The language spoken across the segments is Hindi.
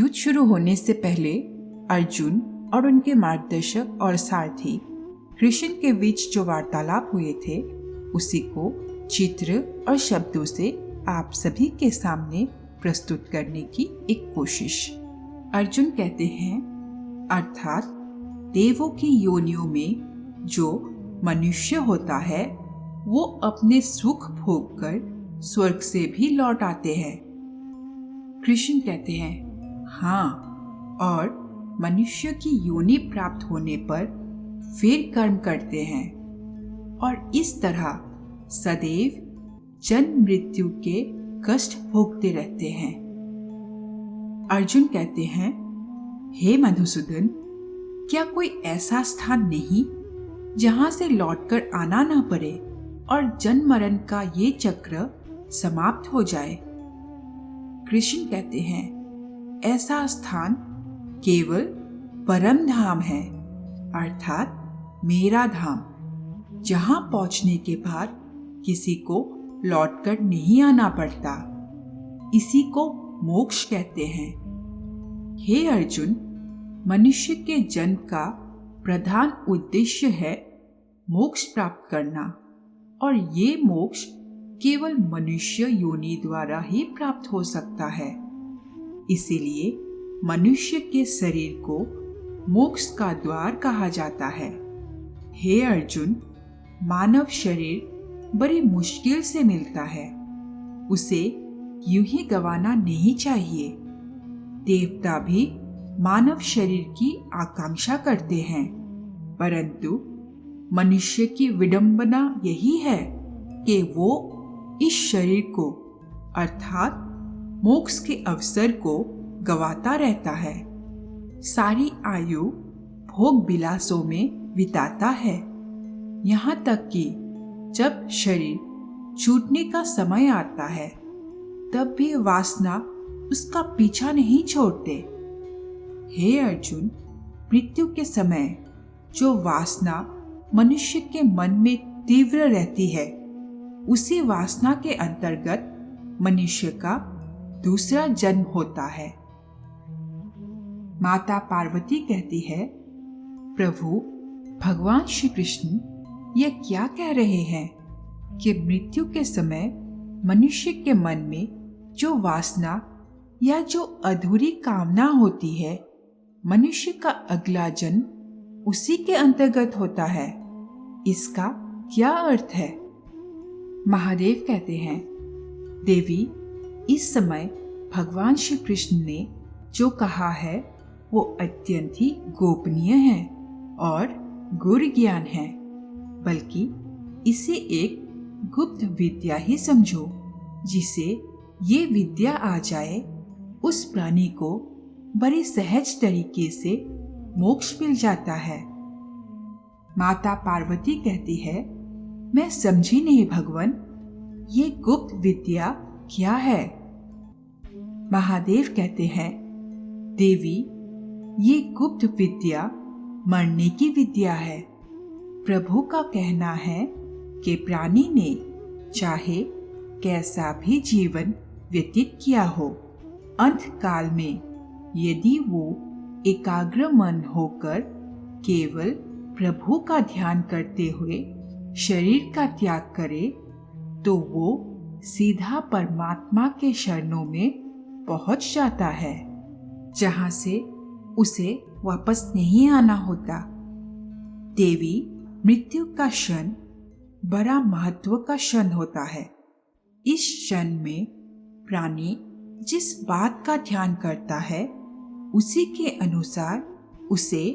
युद्ध शुरू होने से पहले अर्जुन और उनके मार्गदर्शक और सारथी कृष्ण के बीच जो वार्तालाप हुए थे उसी को चित्र और शब्दों से आप सभी के सामने प्रस्तुत करने की एक कोशिश। अर्जुन कहते हैं, अर्थात देवों की योनियों में जो मनुष्य होता है वो अपने सुख भोग कर स्वर्ग से भी लौट आते हैं। कृष्ण कहते हैं, हाँ, और मनुष्य की योनि प्राप्त होने पर फिर कर्म करते हैं और इस तरह सदैव जन्म मृत्यु के कष्ट भोगते रहते हैं। अर्जुन कहते हैं, हे मधुसूदन, क्या कोई ऐसा स्थान नहीं जहां से लौटकर आना न पड़े और जन्म मरण का ये चक्र समाप्त हो जाए? कृष्ण कहते हैं, ऐसा स्थान केवल परम धाम है, अर्थात मेरा धाम, जहां पहुंचने के बाद किसी को लौटकर नहीं आना पड़ता। इसी को मोक्ष कहते हैं। हे अर्जुन, मनुष्य के जन्म का प्रधान उद्देश्य है मोक्ष प्राप्त करना, और ये मोक्ष केवल मनुष्य योनि द्वारा ही प्राप्त हो सकता है। इसीलिए मनुष्य के शरीर को मोक्ष का द्वार कहा जाता है। हे अर्जुन, मानव शरीर बड़ी मुश्किल से मिलता है, उसे यूं ही गंवाना नहीं चाहिए। देवता भी मानव शरीर की आकांक्षा करते हैं, परंतु मनुष्य की विडंबना यही है कि वो इस शरीर को अर्थात मोक्ष के अवसर को गवाता रहता है, सारी आयु भोग विलासों में बिताता है, यहाँ तक कि जब शरीर छूटने का समय आता है तब भी वासना उसका पीछा नहीं छोड़ते। हे अर्जुन, मृत्यु के समय जो वासना मनुष्य के मन में तीव्र रहती है, उसी वासना के अंतर्गत मनुष्य का दूसरा जन्म होता है। माता पार्वती कहती है, प्रभु भगवान श्री कृष्ण ये क्या कह रहे हैं कि मृत्यु के समय मनुष्य के मन में जो वासना या जो अधूरी कामना होती है, मनुष्य का अगला जन्म उसी के अंतर्गत होता है। इसका क्या अर्थ है? महादेव कहते हैं, देवी, इस समय भगवान श्री कृष्ण ने जो कहा है वो अत्यंत ही गोपनीय है और गुर ज्ञान है, बल्कि इसे एक गुप्त विद्या ही समझो। जिसे ये विद्या आ जाए उस प्राणी को बड़े सहज तरीके से मोक्ष मिल जाता है। माता पार्वती कहती है, मैं समझी नहीं भगवान, ये गुप्त विद्या क्या है? महादेव कहते हैं, देवी, ये गुप्त विद्या मरने की विद्या है। प्रभु का कहना है कि प्राणी ने चाहे कैसा भी जीवन व्यतीत किया हो, अंत काल में यदि वो एकाग्र मन होकर केवल प्रभु का ध्यान करते हुए शरीर का त्याग करे तो वो सीधा परमात्मा के शरणों में पहुंच जाता है, जहां से उसे वापस नहीं आना होता। देवी, मृत्यु का क्षण बड़ा महत्व का क्षण होता है। इस क्षण में प्राणी जिस बात का ध्यान करता है उसी के अनुसार उसे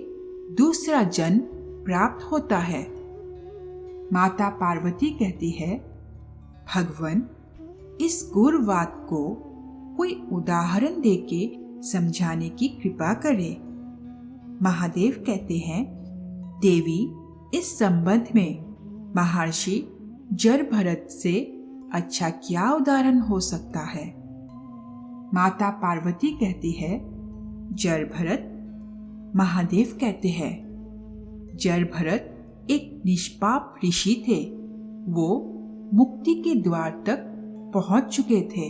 दूसरा जन्म प्राप्त होता है। माता पार्वती कहती है, भगवान, इस गुरुवाद को कोई उदाहरण देके समझाने की कृपा करें। महादेव कहते हैं, देवी, इस संबंध में महर्षि जरभरत से अच्छा क्या उदाहरण हो सकता है? माता पार्वती कहती है, जरभरत। महादेव कहते हैं, जरभरत एक निष्पाप ऋषि थे। वो मुक्ति के द्वार तक पहुंच चुके थे।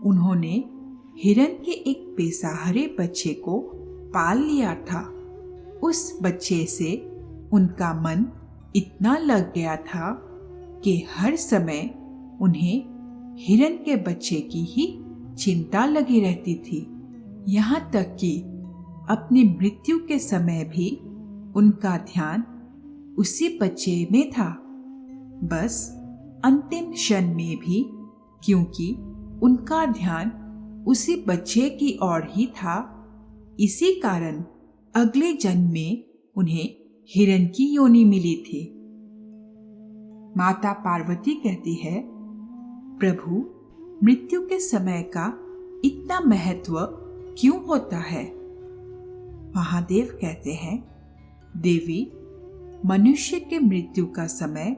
उन्होंने हिरन के एक बेसहारे बच्चे को पाल लिया था। उस बच्चे से उनका मन इतना लग गया था कि हर समय उन्हें हिरन के बच्चे की ही चिंता लगी रहती थी। यहाँ तक कि अपनी मृत्यु के समय भी उनका ध्यान उसी बच्चे में था। बस अंतिम क्षण में भी, क्योंकि उनका ध्यान उसी बच्चे की ओर ही था, इसी कारण अगले जन्म में उन्हें हिरन की योनि मिली थी। माता पार्वती कहती है, प्रभु, मृत्यु के समय का इतना महत्व क्यों होता है? महादेव कहते हैं, देवी, मनुष्य के मृत्यु का समय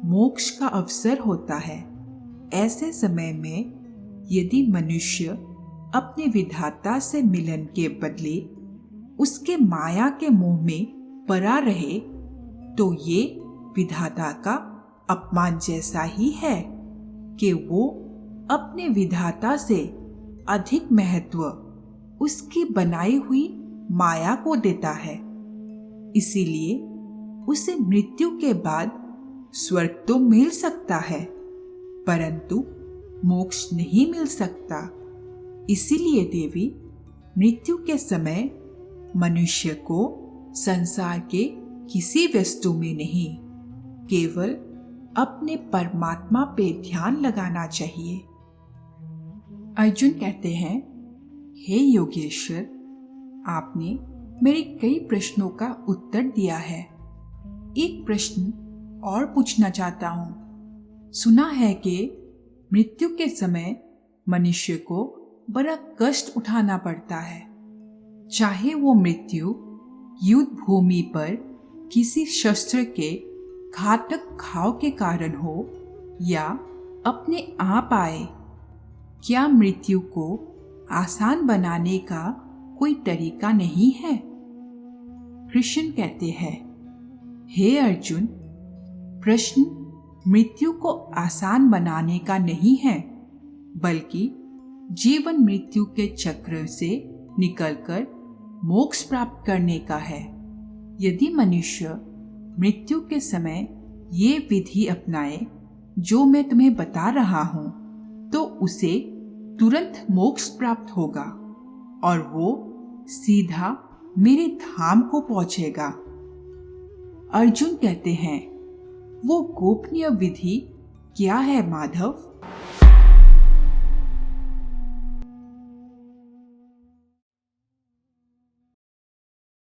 मोक्ष का अवसर होता है। ऐसे समय में यदि मनुष्य अपने विधाता से मिलन के बदले उसके माया के मोह में पड़ा रहे तो ये विधाता का अपमान जैसा ही है कि वो अपने विधाता से अधिक महत्व उसकी बनाई हुई माया को देता है। इसीलिए उसे मृत्यु के बाद स्वर्ग तो मिल सकता है, परंतु मोक्ष नहीं मिल सकता। इसीलिए देवी, मृत्यु के समय मनुष्य को संसार के किसी वस्तु में नहीं, केवल अपने परमात्मा पे ध्यान लगाना चाहिए। अर्जुन कहते हैं, हे योगेश्वर, आपने मेरे कई प्रश्नों का उत्तर दिया है। एक प्रश्न और पूछना चाहता हूँ। सुना है कि मृत्यु के समय मनुष्य को बड़ा कष्ट उठाना पड़ता है, चाहे वो मृत्यु युद्ध भूमि पर किसी शस्त्र के घातक घाव के कारण हो या अपने आप आए। क्या मृत्यु को आसान बनाने का कोई तरीका नहीं है? कृष्ण कहते हैं, हे अर्जुन, प्रश्न मृत्यु को आसान बनाने का नहीं है, बल्कि जीवन मृत्यु के चक्र से निकलकर मोक्ष प्राप्त करने का है। यदि मनुष्य मृत्यु के समय ये विधि अपनाए जो मैं तुम्हें बता रहा हूं, तो उसे तुरंत मोक्ष प्राप्त होगा और वो सीधा मेरे धाम को पहुंचेगा। अर्जुन कहते हैं, वो गोपनीय विधि क्या है माधव?